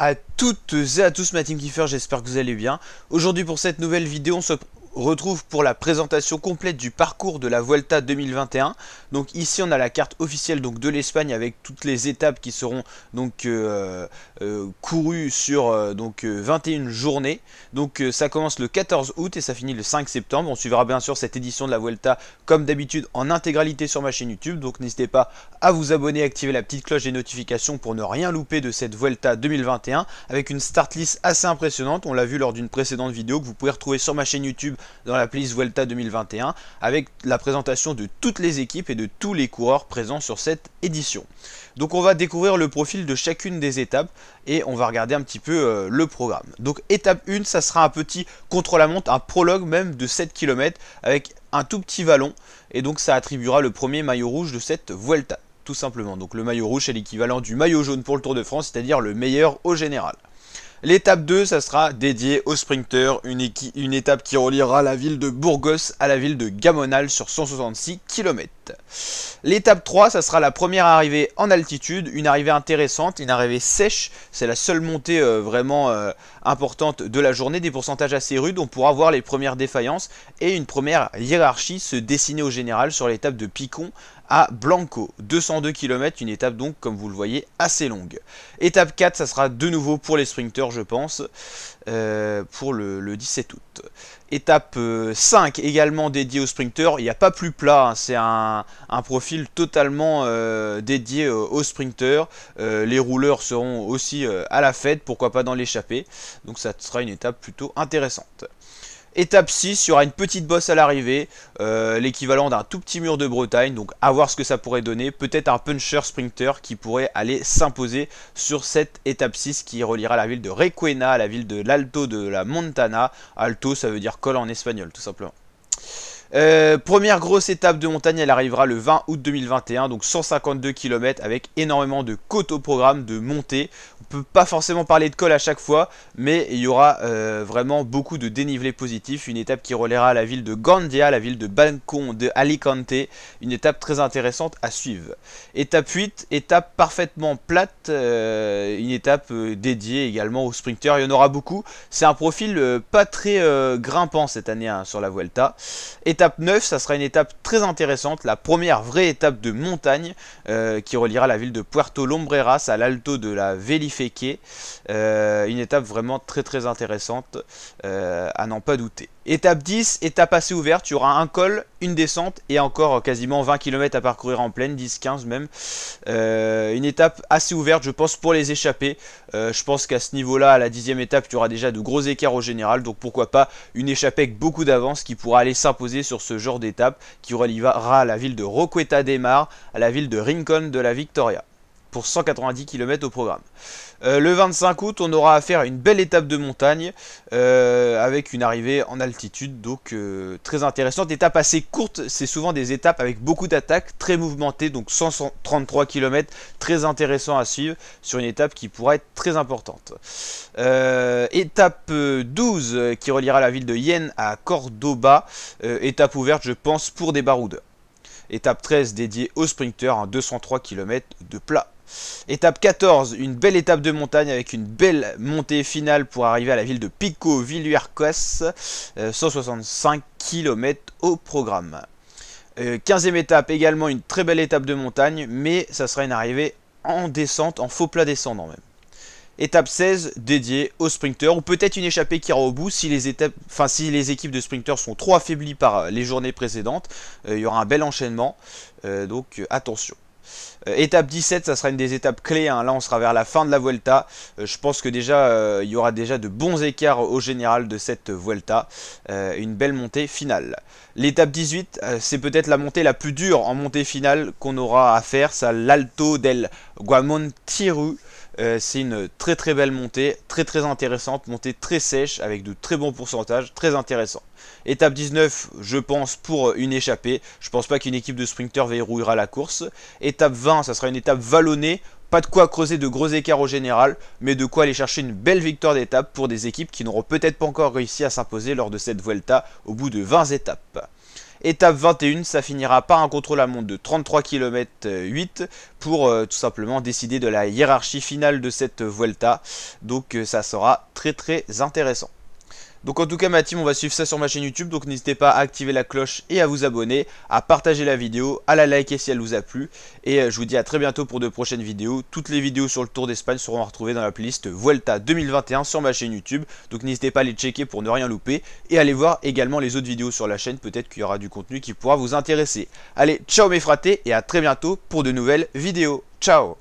à toutes et à tous ma team Kiffer, j'espère que vous allez bien. Aujourd'hui pour cette nouvelle vidéo, on se retrouve pour la présentation complète du parcours de la Vuelta 2021. Donc ici on a la carte officielle donc de l'Espagne avec toutes les étapes qui seront donc courues sur 21 journées. Donc ça commence le 14 août et ça finit le 5 septembre. On suivra bien sûr cette édition de la Vuelta comme d'habitude en intégralité sur ma chaîne YouTube. Donc n'hésitez pas à vous abonner, activer la petite cloche des notifications pour ne rien louper de cette Vuelta 2021 avec une start list assez impressionnante. On l'a vu lors d'une précédente vidéo que vous pouvez retrouver sur ma chaîne YouTube dans la playlist Vuelta 2021 avec la présentation de toutes les équipes et de tous les coureurs présents sur cette édition. Donc on va découvrir le profil de chacune des étapes et on va regarder un petit peu le programme. Donc étape 1, ça sera un petit contre-la-montre, un prologue même de 7 km avec un tout petit vallon et donc ça attribuera le premier maillot rouge de cette Vuelta tout simplement. Donc le maillot rouge c'est l'équivalent du maillot jaune pour le Tour de France, c'est-à-dire le meilleur au général. L'étape 2, ça sera dédié aux sprinteurs, une étape qui reliera la ville de Burgos à la ville de Gamonal sur 166 km. L'étape 3, ça sera la première arrivée en altitude, une arrivée intéressante, une arrivée sèche, c'est la seule montée vraiment importante de la journée, des pourcentages assez rudes, on pourra voir les premières défaillances et une première hiérarchie se dessiner au général sur l'étape de Picon à Blanco, 202 km, une étape donc comme vous le voyez assez longue. Étape 4, ça sera de nouveau pour les sprinteurs je pense, pour le 17 août. Étape 5 également dédiée aux sprinteurs, il n'y a pas plus plat, hein, c'est un profil totalement dédié aux sprinteurs. Les rouleurs seront aussi à la fête, pourquoi pas dans l'échappée, donc ça sera une étape plutôt intéressante. Étape 6, il y aura une petite bosse à l'arrivée, l'équivalent d'un tout petit mur de Bretagne, donc à voir ce que ça pourrait donner, peut-être un puncher sprinter qui pourrait aller s'imposer sur cette étape 6 qui reliera la ville de Requena à la ville de l'Alto de la Montana. Alto ça veut dire col en espagnol tout simplement. Première grosse étape de montagne, elle arrivera le 20 août 2021, donc 152 km avec énormément de côtes au programme, de montées. On peut pas forcément parler de col à chaque fois, mais il y aura vraiment beaucoup de dénivelé positif. Une étape qui reliera la ville de Gandia, la ville de Bancón de Alicante, une étape très intéressante à suivre. Étape 8, étape parfaitement plate, une étape dédiée également aux sprinteurs, il y en aura beaucoup. C'est un profil pas très grimpant cette année hein, sur la Vuelta. Étape 9, ça sera une étape très intéressante, la première vraie étape de montagne qui reliera la ville de Puerto Lumbreras à l'Alto de la Velifeque. Une étape vraiment très intéressante à n'en pas douter. Étape 10, étape assez ouverte, il y aura un col, une descente et encore quasiment 20 km à parcourir en plaine, 10-15 même. Une étape assez ouverte je pense pour les échappés. Je pense qu'à ce niveau là, à la 10e étape, il y aura déjà de gros écarts au général. Donc pourquoi pas une échappée avec beaucoup d'avance qui pourra aller s'imposer sur ce genre d'étape qui reliera la ville de Roqueta de Mar à la ville de Rincón de la Victoria pour 190 km au programme. Le 25 août, on aura à faire une belle étape de montagne avec une arrivée en altitude, donc très intéressante. Étape assez courte, c'est souvent des étapes avec beaucoup d'attaques, très mouvementées, donc 133 km, très intéressant à suivre sur une étape qui pourra être très importante. Étape 12 qui reliera la ville de Jaén à Cordoba, étape ouverte je pense pour des baroudeurs. Étape 13 dédiée aux sprinteurs, un 203 km de plat. Étape 14, une belle étape de montagne avec une belle montée finale pour arriver à la ville de Pico Villuercas, 165 km au programme. 15e étape, également une très belle étape de montagne, mais ça sera une arrivée en descente, en faux plat descendant même. Étape 16 dédiée aux sprinteurs, ou peut-être une échappée qui ira au bout si les équipes de sprinteurs sont trop affaiblies par les journées précédentes. Il y aura un bel enchaînement, donc attention. Étape 17, ça sera une des étapes clés, hein. Là on sera vers la fin de la Vuelta. Je pense que déjà il y aura déjà de bons écarts au général de cette Vuelta. Une belle montée finale. L'étape 18, c'est peut-être la montée la plus dure en montée finale qu'on aura à faire. C'est l'Alto del Guamontiru. C'est une très belle montée, très intéressante, montée très sèche avec de très bons pourcentages, très intéressant. Étape 19, je pense pour une échappée, je pense pas qu'une équipe de sprinteurs verrouillera la course. Étape 20, ça sera une étape vallonnée, pas de quoi creuser de gros écarts au général, mais de quoi aller chercher une belle victoire d'étape pour des équipes qui n'auront peut-être pas encore réussi à s'imposer lors de cette Vuelta au bout de 20 étapes. Étape 21, ça finira par un contre-la-montre de 33 km 8 pour tout simplement décider de la hiérarchie finale de cette Vuelta. Donc ça sera très intéressant. Donc en tout cas ma team, on va suivre ça sur ma chaîne YouTube, donc n'hésitez pas à activer la cloche et à vous abonner, à partager la vidéo, à la liker si elle vous a plu, et je vous dis à très bientôt pour de prochaines vidéos. Toutes les vidéos sur le Tour d'Espagne seront retrouvées dans la playlist Vuelta 2021 sur ma chaîne YouTube, donc n'hésitez pas à les checker pour ne rien louper, et allez voir également les autres vidéos sur la chaîne, peut-être qu'il y aura du contenu qui pourra vous intéresser. Allez, ciao mes fratés, et à très bientôt pour de nouvelles vidéos. Ciao!